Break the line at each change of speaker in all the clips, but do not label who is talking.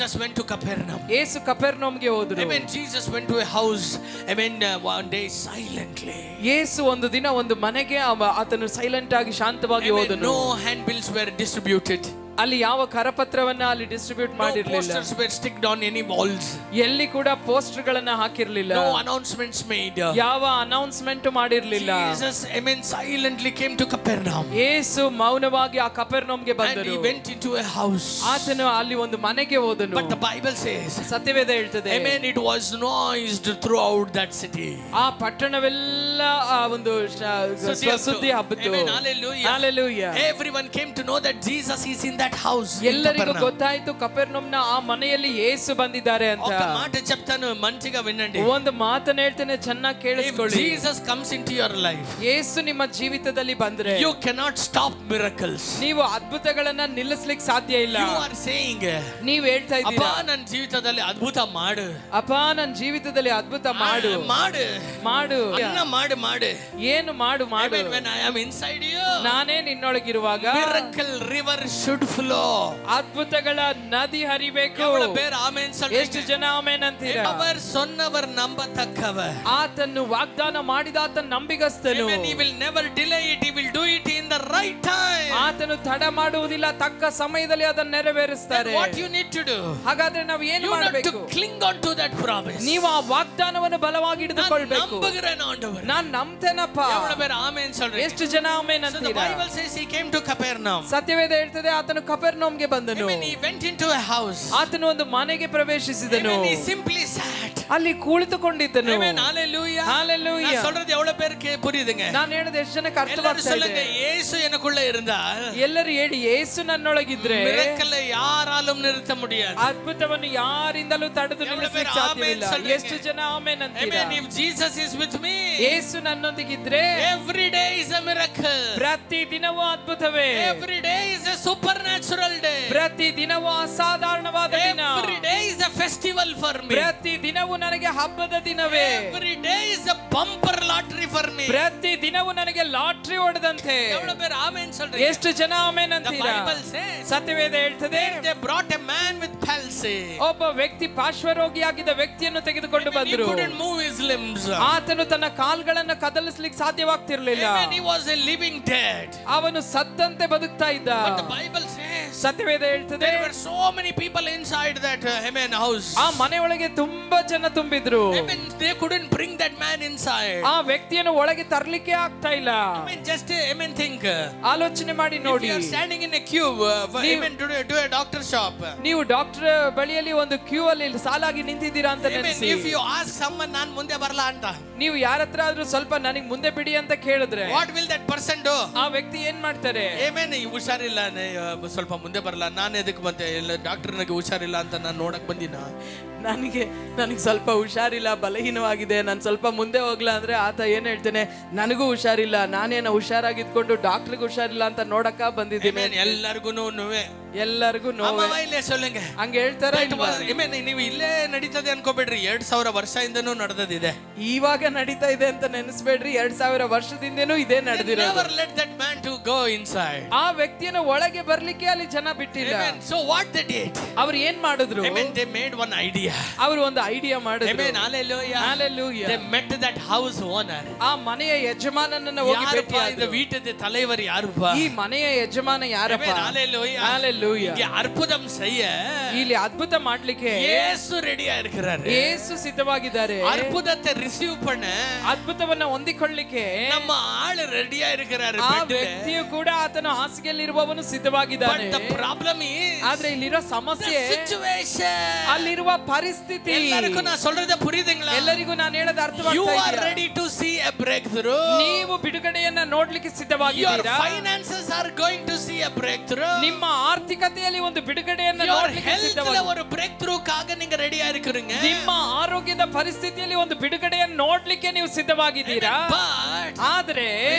Jesus went to Capernaum.
ಯೇಸು ಕಪೆರ್ನೌಮ್ಗೆ ಹೋದರು.
Amen. Jesus went to a house. Amen. One day silently.
ಯೇಸು ಒಂದು ದಿನ ಒಂದು ಮನೆಗೆ ಆತನು ಸೈಲೆಂಟ್ ಆಗಿ ಶಾಂತವಾಗಿ ಹೋದನು.
No handbills were distributed.
ಅಲ್ಲಿ ಯಾವ ಕರಪತ್ರವನ್ನ ಅಲ್ಲಿ ಡಿಸ್ಟ್ರಿಬ್ಯೂಟ್ ಮಾಡಿರಲಿಲ್ಲ.
No posters were sticked on any walls.
ಎಲ್ಲಿ ಕೂಡ ಪೋಸ್ಟರ್ ಗಳನ್ನ ಹಾಕಿರಲಿಲ್ಲ.
No announcements made.
ಯಾವ ಅನೌನ್ಸ್ಮೆಂಟ್ ಮಾಡಿರಲಿಲ್ಲ.
Jesus, amen, silently came to Capernaum.
ಯೇಸು ಮೌನವಾಗಿ ಆ ಕಪೆರ್ನೌಮ್ಗೆ ಬಂದರು.
And he went into a house.
ಆತನು ಅಲ್ಲಿ ಒಂದು ಮನೆಗೆ ಹೋದನು.
But the Bible says,
ಸತ್ಯವೇದ ಹೇಳ್ತದೆ,
amen, it was noised throughout that city.
ಆ ಪಟ್ಟಣವೆಲ್ಲ ಆ ಒಂದು ಸುದ್ದಿ ಹಬ್ಬಿತು.
Amen. Hallelujah.
Hallelujah.
Everyone came to know that Jesus is in that house.
ಎಲ್ಲರಿಗೂ ಗೊತ್ತಾಯ್ತು ಕಪೆರ್ನೌಮ್ನ ಆ ಮನೆಯಲ್ಲಿ ಯೇಸು ಬಂದಿದ್ದಾರೆ ಅಂತ.
ఒక మాట చెప్తాను మంచిగా వినండి.
ಒಂದು ಮಾತನ್ನ ಹೇಳ್ತೇನೆ, ಚೆನ್ನಾಗಿ ಕೇಳಿಸ್ಕೊಳ್ಳಿ.
Jesus comes into your life,
ಯೇಸು ನಿಮ್ಮ ಜೀವಿತದಲ್ಲಿ ಬಂದ್ರೆ
you cannot stop miracles.
ನೀವು ಅದ್ಭುತಗಳನ್ನ ನಿಲ್ಲಿಸಲಿಕ್ಕೆ ಸಾಧ್ಯ ಇಲ್ಲ.
You are saying,
ನೀವು ಹೇಳ್ತಾ
ಅಪ್ಪ
ಇದ್ದೀರಾ,
ನನ್ನ ಜೀವಿತದಲ್ಲಿ ಅದ್ಭುತ ಮಾಡು,
ಅಪ್ಪ ನನ್ನ ಜೀವಿತದಲ್ಲಿ ಅದ್ಭುತ ಮಾಡು
ಮಾಡು
ಮಾಡು,
ಅನ್ನ ಮಾಡು ಮಾಡು,
ಏನು ಮಾಡು ಮಾಡು.
when I am inside you,
ನಾನೇ ನಿನ್ನೊಳಗಿರುವಾಗ
miracle river should flow.
ಅದ್ಭುತಗಳ ನದಿ ಹರಿಬೇಕು.
ಎವಳ ಬೇರೆ ಆಮೆನ್ சொல்றீங்க?
ಎಷ್ಟು ಜನ ಆಮೆನ್ ಅಂತೀರಾ?
அவர் சொன்னவர் நம்பத்தக்கவர்.
ಆತನು ವಾಗ್ದಾನ ಮಾಡಿದ ಆತನು ನಂಬಿಗಸ್ತನು.
He will never delay it. He will do it in the right time.
ಆತನು ತಡ ಮಾಡುವುದಿಲ್ಲ, ತಕ್ಕ ಸಮಯದಲ್ಲಿ ಅದನ್ನು ನೆರವೇರಿಸ್ತಾರೆ.
What you need to do?
ಹಾಗಾದ್ರೆ ನಾವು ಏನು
You have
ಮಾಡಬೇಕು?
to cling on to that promise.
ನೀವು ಆ ವಾಗ್ದಾನವನ್ನು ಬಲವಾಗಿ ಹಿಡಿದುಕೊಳ್ಳಬೇಕು.
ನಂಬುகிறேன் ಆಂಡவர்.
ನಾನು ನಂಬ್ತೇನಪ್ಪ.
ಎವಳ ಬೇರೆ ಆಮೆನ್ சொல்றீங்க?
ಎಷ್ಟು ಜನ ಆಮೆನ್
So the
ಅಂತೀರಾ?
Bible says he came to Capernaum.
ಸತ್ಯವೇದ ಹೇಳ್ತದೆ ಆತನು ಕಪೆರ್ನೌಮ್ಗೆ ಬಂದನು.
He went into a house.
ಆತನು ಒಂದು ಮನೆಗೆ ಪ್ರವೇಶಿಸಿದನು.
He simply sat.
ಅಲ್ಲಿ ಕುಳಿತುಕೊಂಡಿದ್ದನು.
Amen. Hallelujah.
Hallelujah.
நான் சொல்றது எவ்வளவு பேருக்கு புரியுதுங்க?
ನಾನು ಹೇಳಿದ ಎಷ್ಟು ಜನಕ್ಕೆ
எல்லாரும்
ಅರ್ಥವಾಗ್ತಾ
சொல்லுங்க,
ಇದೆ?
இயேசு எனக்குள்ள இருந்தால்
ಎಲ್ಲರೂ ಹೇಳಿ, ಯೇಸು ನನ್ನೊಳಗಿದ್ರೆ
ಮಿರಕಲ್ ಯಾರಾலும் நிறுத்த முடியாது.
ಅದ್ಭುತವನ್ನು ಯಾರಿಂದಲೂ ತಡೆದು ನಿಲ್ಲಿಸಲಿಕ್ಕೆ ಸಾಧ್ಯವಿಲ್ಲ. ಎಷ್ಟು ಜನ ಆಮೆನ್ ಅಂತೀರಾ?
Amen. If Jesus is with me,
Yesu ನನ್ನೊಂದಿಗಿದ್ರೆ
every day is a miracle.
ಪ್ರತಿ ದಿನವೂ ಅದ್ಭುತವೇ.
Every day is a supernatural day.
ಪ್ರತಿ ದಿನವೂ ಅಸಾಧಾರಣವಾದ ದಿನ.
Every day is a festival for me.
ಪ್ರತಿ ದಿನವೂ ನನಗೆ ಹಬ್ಬದ ದಿನವೇ.
Every day is a bumper lottery for me.
ಪ್ರತಿ ದಿನವೂ ನನಗೆ ಲಾಟರಿ ಹೊಡೆದಂತೆ.
எவ்வளவு பேர் ஆமென் சொல்றீங்க?
ಎಷ್ಟು ಜನ ಆಮೆನ್
The
ಅಂತೀರಾ?
Bible says,
ಸತ್ಯವೇದ ಹೇಳ್ತದೆ,
they brought a man with palsy.
ಒಬ್ಬ ವ್ಯಕ್ತಿ ಪಾರ್ಶ್ವರೋಗಿಯಾಗಿದ್ದ ವ್ಯಕ್ತಿಯನ್ನು ತೆಗೆದುಕೊಂಡು
He
ಬಂದರು.
couldn't move his limbs.
ಆತನು ತನ್ನ ಕಾಲ್ಗಳನ್ನು ಕದಲಿಸಲಿಕ್ಕೆ ಸಾಧ್ಯವಾಗ್ತಿರ್ಲಿಲ್ಲ.
Amen. He was a living dead.
ಅವನು ಸತ್ತಂತೆ ಬದುಕ್ತಾ ಇದ್ದ.
But the Bible says,
ಸತ್ಯವೇದ ಹೇಳ್ತದೆ,
there were so many people inside that amen house.
ಆ ಮನೆಯೊಳಗೆ ತುಂಬಾ ಜನ ತುಂಬಿದ್ರು.
Amen. They couldn't bring that man inside.
ಆ ವ್ಯಕ್ತಿಯನ್ನು ಒಳಗೆ ತರಲಿಕ್ಕೆ ಆಗ್ತಾ ಇಲ್ಲ.
Amen. Just amen think.
ಆಲೋಚನೆ ಮಾಡಿ ನೋಡಿ.
If you are standing in a queue, amen, to a doctor shop.
ನೀವು ಡಾಕ್ಟರ್ ಬಳಿಯಲ್ಲಿ ಒಂದು ಕ್ಯೂ ಅಲ್ಲಿ ಸಾಲಾಗಿ ನಿಂತಿದ್ದೀರಾ ಅಂತ
Amen.
ನೆನೆಸಿ.
If you ask someone, ನಾನು ಮುಂದೆ ಬರಲ್ಲ ಅಂತ,
ನೀವು ಯಾರತ್ರ ಆದ್ರೂ ಸ್ವಲ್ಪ ನನಗೆ ಮುಂದೆ ಬಿಡಿ ಅಂತ ಕೇಳಿದ್ರೆ,
what will that person do?
ಆ ವ್ಯಕ್ತಿ ಏನ್ ಮಾಡ್ತಾರೆ?
Amen. ಹುಷಾರಿಲ್ಲ, ಸ್ವಲ್ಪ ಮುಂದೆ ಬರಲ್ಲ, ನಾನು ಎದಕ್ಕೆ ಬಂತೆ, ಡಾಕ್ಟರ್ ನನಗೆ ಹುಷಾರಿಲ್ಲ ಅಂತ ನಾನು ನೋಡಕ್ ಬಂದಿನ,
ನನಗೆ ಸ್ವಲ್ಪ ಹುಷಾರಿಲ್ಲ, ಬಲಹೀನವಾಗಿದೆ, ನಾನು ಸ್ವಲ್ಪ ಮುಂದೆ ಹೋಗ್ಲಾ ಅಂದ್ರೆ ಆತ ಏನ್ ಹೇಳ್ತೇನೆ, ನನಗೂ ಹುಷಾರಿಲ್ಲ, ನಾನೇನ ಹುಷಾರಾಗಿದ್ಕೊಂಡು ಡಾಕ್ಟರ್ಗೆ ಹುಷಾರಿಲ್ಲ ಅಂತ ನೋಡಕ ಬಂದಿದ್ದೀನಿ.
ಎಲ್ಲರಿಗೂ ನೋವೇ,
ಎಲ್ಲರಿಗೂ ನೋವೇ
ಇಲ್ಲೇ ಸೊಲ್ಲಂಗೆ
ಹಂಗೆ ಹೇಳ್ತಾರ.
ನೀವು ಇಲ್ಲೇ ನಡೀತದೆ ಅನ್ಕೋಬೇಡ್ರಿ, 2000 ವರ್ಷದಿಂದನೂ ನಡೆದಿದೆ.
ಇವಾಗ ನಡೀತಾ ಇದೆ ಅಂತ ನೆನೆಸ್ಬೇಡ್ರಿ, 2000 ವರ್ಷದಿಂದನೂ ಇದೇ ನಡೆದಿರೋದು.
Never let that man to go inside.
ಆ ವ್ಯಕ್ತಿಯನ್ನು ಒಳಗೆ ಬರ್ಲಿಕ್ಕೆ ಅಲ್ಲಿ ಜನ ಬಿಟ್ಟಿಲ್ಲ.
So what they did?
ಅವ್ರು ಏನ್ ಮಾಡಿದ್ರು?
Amen. They made one idea.
ಅವರು ಒಂದು ಐಡಿಯಾ ಮಾಡಿದ್ರು.
Amen. Hallelujah.
Hallelujah.
They met that house owner.
ಆ ಮನೆಯ ಯಜಮಾನನನ್ನ ಹೋಗಿ ಭೇಟಿಯಾದ್ರು.
இந்த வீட்டுக்கு தலைவர் யாருப்பா?
ಈ ಮನೆಯ ಯಜಮಾನ ಯಾರಪ್ಪ?
Amen. Hallelujah.
Hallelujah.
இங்க அற்புதம் செய்ய
ಇಲ್ಲಿ ಅದ್ಭುತ ಮಾಡ್ಲಿಕ್ಕೆ
ಯೇಸು ರೆಡಿயா இருக்கிறாரு.
ಯೇಸು ಸಿದ್ಧವಾಗಿದ್ದಾರೆ.
ಅದ್ಭುತத்தை ರಿಸೀವ್ பண்ண,
ಅದ್ಭುತವನ್ನ ಹೊಂದಿಕೊಳ್ಳಿಕ್ಕೆ
ನಮ್ಮ ಆಳು ರೆಡಿಯಾ இருக்கிறாரு.
ಆ ವ್ಯಕ್ತಿಯು ಕೂಡ ಆತನ ಹಾಸಿಗೆಯಲ್ಲಿರುವವನು ಸಿದ್ಧವಾಗಿದ್ದಾನೆ.
But the problem is,
ಆದ್ರೆ ಇಲ್ಲಿರೋ ಸಮಸ್ಯೆ,
situation,
ಅಲ್ಲಿರುವ ಪರಿಸ್ಥಿತಿ.
ಎಲ್ಲರಿಗೂ ನಾನು சொல்றது புரியுதுங்களா?
ಎಲ್ಲರಿಗೂ ನಾನು ಹೇಳೋದು ಅರ್ಥವಾಗ್ತಾ
You are
ಇದೆಯಾ?
ready to see a breakthrough.
ನೀವು ಬಿಡುಗಡೆಯನ್ನ ನೋಡ್ಲಿಕ್ಕೆ
Your
ಸಿದ್ಧವಾಗಿದ್ದೀರಾ?
finances are going to see a breakthrough.
ನಿಮ್ಮ ಆರ್ಥಿಕತೆಯಲ್ಲಿ ಒಂದು ಬಿಡುಗಡೆಯನ್ನ
Your
ನೋಡ್ಲಿಕ್ಕೆ
health
ಸಿದ್ಧವಾಗಿದ್ದೀರಾ?
ஒரு breakthrough ಕಾಗ ನೀವು ರೆಡಿಯಾ இருக்கிறீங்க.
ನಿಮ್ಮ ಆರೋಗ್ಯದ ಪರಿಸ್ಥಿತಿಯಲ್ಲಿ ಒಂದು ಬಿಡುಗಡೆಯನ್ನು ನೋಡ್ಲಿಕ್ಕೆ ನೀವು ಸಿದ್ಧವಾಗಿದ್ದೀರಾ?
But
ಆದ್ರೆ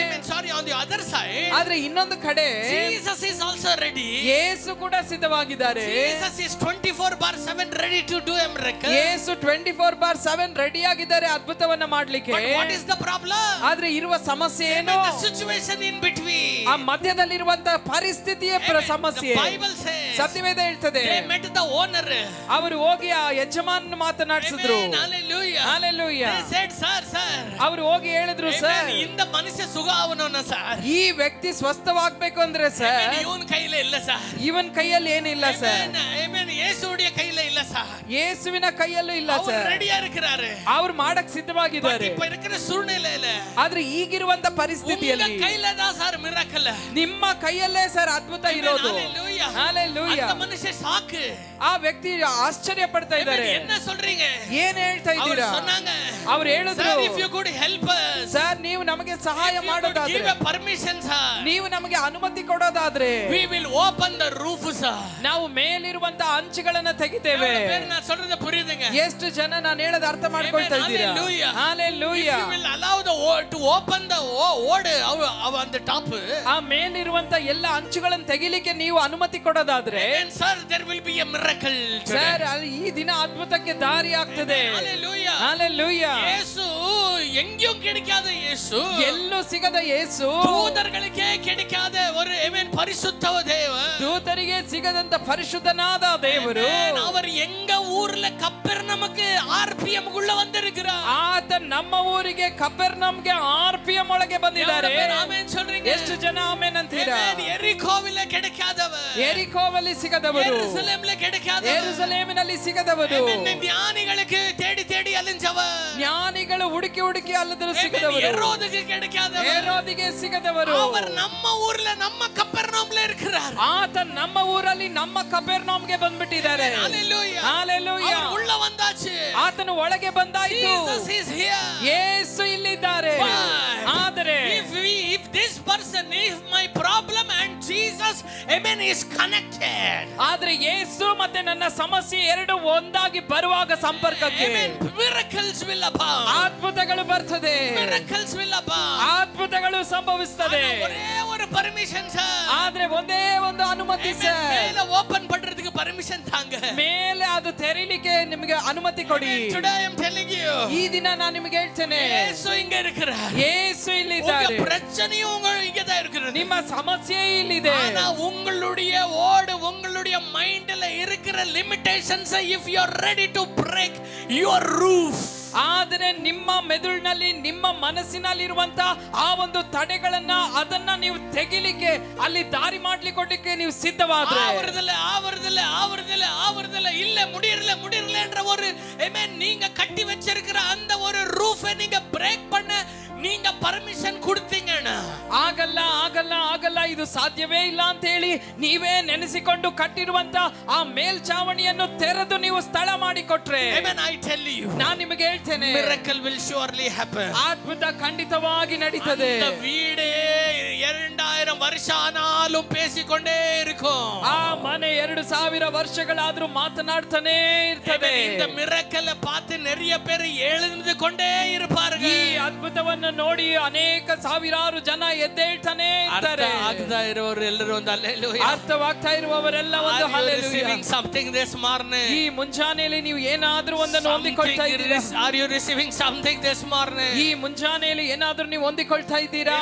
sorry, on the other side,
ಆದ್ರೆ ಇನ್ನೊಂದು ಕಡೆ
Jesus is also ready.
ಯೇಸು ಕೂಡ ಸಿದ್ಧವಾಗಿದ್ದಾರೆ.
Jesus is 24/7 ready to do a miracle.
Yesu 24/7 ready ಆಗಿದ್ದಾರೆ ಅದ್ಭುತವನ್ನ ಮಾಡ್ಲಿಕ್ಕೆ.
But what is the problem?
ಆದ್ರೆ ಇರುವ ಸಮಸ್ಯೆ ಏನು?
The situation in between.
ಆ ಮಧ್ಯದಲ್ಲಿರುವಂತ ಪರಿಸ್ಥಿತಿಯೇ ಸಮಸ್ಯೆ.
The Bible says
ಸತ್ಯವೇದ ಹೇಳ್ತದೆ
they met the owner.
ಅವರು ಹೋಗಿ ಆ ಯಜಮಾನ ಮಾತನಾಡಿಸಿದ್ರು.
Amen. Hallelujah.
Hallelujah.
They said, sir,
ಅವರು ಹೋಗಿ ಹೇಳಿದ್ರು, ಸರ್
இந்த ಮನುಷ್ಯ ಸುಖ ಅವನವನ ಸರ್,
ಈ ವ್ಯಕ್ತಿ ಸ್ವಸ್ಥವಾಗಬೇಕು ಅಂದ್ರೆ ಸರ್
ಇವನ್ ಕೈಲೇ ಇಲ್ಲ ಸರ್,
ಇವನ್ ಕೈಯಲ್ಲಿ ಏನಿಲ್ಲ ಸರ್,
ಯೇಸುடைய கையில இல்ல சார்,
ಯೇಸುವಿನ ಕೈಯಲ್ಲೂ ಇಲ್ಲ
அவர்
ಸರ್.
ரெடியா இருக்கிறாரு,
ಅವ್ರು ಮಾಡಕ್ ಸಿದ್ಧವಾಗಿದ್ದಾರೆ.
இப்ப இருக்கிற சூழ்நிலையில
ಆದ್ರೆ ಈಗಿರುವಂತ ಪರಿಸ್ಥಿತಿಯಲ್ಲಿ
உங்க கையில தான் சார் மிராக்கல்,
ನಿಮ್ಮ ಕೈಯಲ್ಲೇ ಸರ್ ಅದ್ಭುತ ಇರೋದು.
Hallelujah.
Hallelujah.
அந்த ಮನುಷ್ಯ ಸಾಕು,
ಆ ವ್ಯಕ್ತಿ ಆಶ್ಚರ್ಯ ಪಡ್ತಾ ಇದ್ದಾರೆ.
என்ன சொல்றீங்க,
ಏನ್ ಹೇಳ್ತಾ
ಅವರು
ಇದ್ದೀರಾ?
சொன்னாங்க,
ಅವ್ರು ಹೇಳಿದ್ರು,
sir, if you could help us,
sir ನೀವು ನಮಗೆ ಸಹಾಯ ಮಾಡೋದಾದ್ರೆ,
give a permission sir,
ನೀವು ನಮಗೆ ಅನುಮತಿ ಕೊಡೋದಾದ್ರೆ
we will open the roof sir,
ನಾವು ಮೇಲಿರುವಂತ ಅಂಚುಗಳನ್ನ ತೆಗಿತೇವೆ.
நான் சொல்றது புரியுதுங்க?
ಎಷ್ಟು ಜನ ನಾನು ಹೇಳೋದು ಅರ್ಥ ಮಾಡ್ಕೊಳ್ತಾ ಇದ್ದೀರಾ?
Hallelujah.
Hallelujah.
If you will allow the to open the ಓಡ್ on the top,
ಆ ಮೇಲಿರುವಂತ ಎಲ್ಲ ಅಂಚುಗಳನ್ನು ತೆಗಿಲಿಕ್ಕೆ ನೀವು ಅನುಮತಿ ಕೊಡೋದಾದ್ರೆ,
sir, there will be a miracle
sir ಈ ದಿನ ಅದ್ಭುತಕ್ಕೆ ದಾರಿ ಆಗ್ತದೆ.
Hallelujah.
Hallelujah.
ಯೇಸು எங்கேயும் கிடைக்காத இயேசு,
ಎಲ್ಲೂ ಸಿಗದ ಯೇಸು,
ದೂತರುಗಳಿಗೆ கிடைக்காத ஒரு ಆಮೆನ್ ಪರಿಶುದ್ಧ ದೇವ,
ದೂತರಿಗೆ ಸಿಗದಂತ ಪರಿಶುದ್ಧನಾದ ದೇವರು,
அவர் எங்க ஊர்ல கப்பர்நமுக்கு RPM குள்ள வந்திருக்கிறார்.
ಆತ ನಮ್ಮ ಊರಿಗೆ ಕಪೆರ್ನೌಮ್ಗೆ RPM ಒಳಗೆ ಬಂದಿದ್ದಾರೆ.
ಆಮೆನ್ சொல்றீங்க?
ಎಷ್ಟು ಜನ ಆಮೆನ್ ಅಂತೀರಾ?
ಎರಿಕೋವಿல கிடைக்காதವ,
ಎರಿಕೋವಲ್ಲಿ ಸಿಗದವರು,
ಯೆರೂಸಲೇಮಿல கிடைக்காதವ,
ಯೆರೂಸಲೇಮಿನಲ್ಲಿ ಸಿಗದವರು,
ಜ್ಞಾನಿಗಳಿಗೆ தேடி தேடி ಅಲಿಂಜವ,
ಜ್ಞಾನಿಗಳು ಹುಡುಕಿ ಹುಡುಕಿ ಅಲ್ಲದರೂ ಸಿಗದವರು,
ಹೆರೋದಿಗೆ கிடைக்காதವ,
ಹೆರೋದಿಗೆ ಸಿಗದವರು,
அவர் நம்ம ஊர்ல நம்ம கப்பர்நவும்ல இருக்கிறார்.
ಆತ ನಮ್ಮ ಊರಲ್ಲಿ ನಮ್ಮ ಕಪೆರ್ನೌಮ್ಗೆ ಬಂದ್ಬಿಟ್ಟಿದ್ದಾರೆ.
Hallelujah.
Hallelujah.
அவர் உள்ள வந்தாச்சு,
ಆತನು ಒಳಗೆ ಬಂದಾಯಿತು.
Jesus is here.
ಯೇಸು ಇಲ್ಲಿದ್ದಾರೆ. ಆದರೆ
if this person, if my problem and Jesus, amen, is connected,
ಆದ್ರೆ ಯೇಸು ಮತ್ತೆ ನನ್ನ ಸಮಸ್ಯೆ ಎರಡು ಒಂದಾಗಿ ಬರುವಾಗ ಸಂಪರ್ಕಕ್ಕೆ,
amen, miracles will abound,
ಅದ್ಭುತಗಳು ಬರ್ತದೆ,
miracles will abound,
ಅದ್ಭುತಗಳು ಸಂಭವಿಸ್ತದೆ.
ஒரே ஒரு பர்மிஷன் சார்,
ಆದ್ರೆ ಒಂದೇ ಒಂದು ಅನುಮತಿ ಸರ್,
மேல ஓபன் பண்றதுக்கு பர்மிஷன் தாங்க,
ಮೇಲೆ ಅದು ತೆರೀಲಿಕ್ಕೆ ನಿಮಗೆ ಅನುಮತಿ ಕೊಡಿ.
today I am telling you,
ಈ ದಿನ ನಾನು ನಿಮಗೆ ಹೇಳ್ತೇನೆ,
ಯೇಸು ಇங்க இருக்கிறார்,
ಯೇಸು ಇಲ್ಲಿದ್ದಾರೆ.
உங்க பிரச்சனையும் இங்க தான் இருக்குது,
ನಿಮ್ಮ ಸಮಸ್ಯೆ ಇಲ್ಲಿದೆ.
ஆனா உங்களுடைய ஓடு, உங்களுடைய மைண்ட்ல இருக்கிற limitations, if you are ready to break your roof,
ಆದರೆ ನಿಮ್ಮ ಮೆದುಳಿನಲ್ಲಿ ನಿಮ್ಮ ಮನಸ್ಸಿನಲ್ಲಿರುವಂತ ಆ ಒಂದು ತಡೆಗಳನ್ನ ಅದನ್ನ ನೀವು ತೆಗಿಲಿಕ್ಕೆ, ಅಲ್ಲಿ ದಾರಿ ಮಾಡ್ಲಿಕ್ಕೆ ನೀವು ಸಿದ್ಧವಾದ್ರೆ,
ஆவறதில்ல இல்ல முடியறல ஒரு ஆமென், நீங்க கட்டி வச்சிருக்கிற அந்த ஒரு ரூஃபை நீங்க பிரேக் பண்ண நீங்க பர்மிஷன் கொடுத்தீங்கன்னா,
ಆಗಲ್ಲ ಆಗಲ್ಲ ಆಗಲ್ಲ ಇದು ಸಾಧ್ಯವೇ ಇಲ್ಲ ಅಂತ ಹೇಳಿ ನೀವೇ ನೆನೆಸಿಕೊಂಡು ಕಟ್ಟಿರುವಂತ ಆ ಮೇಲ್ಚಾವಣಿಯನ್ನು ತೆರೆದು ನೀವು ಸ್ಥಳ ಮಾಡಿಕೊಟ್ರೆ,
amen, I tell you,
ನಾನು ನಿಮಗೆ ಹೇಳ್ತೇನೆ,
miracle will surely happen.
ಅದ್ಭುತ ಖಂಡಿತವಾಗಿ ನಡೀತದೆ.
அந்த வீடே 2000 வருஷ ஆனாலும் பேசிಕೊಂಡೇ இருக்கும்,
ಆ ಮನೆ 2000 ವರ್ಷಗಳಾದ್ರೂ ಮಾತನಾಡ್ತಾನೆ ಇರ್ತದೆ.
இந்த miracle பார்த்து நிறைய பேர் எழுந்து கொண்டே இருப்பார்கள்.
ಈ ಅದ್ಭುತವನ್ನು ನೋಡಿ ಅನೇಕ ಸಾವಿರಾರು ಜನ ಎದ್ದೇಳ್ತಾನೆ ಇರ್ತಾರೆ.
ಆಗ್ತಾ ಇರೋರು ಎಲ್ಲರೂ ಒಂದು ಹಲ್ಲೆಲೂಯಾ,
ಅರ್ಥವಾಗ್ತಾ ಇರುವವರೆಲ್ಲ ಒಂದು ಹಲ್ಲೆಲೂಯಾ.
something this morning,
ಈ ಮುಂಜಾನೆಯಲ್ಲಿ ನೀವು ಏನಾದ್ರೂ ಒಂದನ್ನು ಹೊಂದಿಕೊಳ್ತಾ ಇದ್ದೀರಾ?
Are you receiving something this morning?
ಈ ಮುಂಜಾನೆಯಲ್ಲಿ ಏನಾದ್ರೂ ನೀವು ಹೊಂದಿಕೊಳ್ತಾ ಇದ್ದೀರಾ?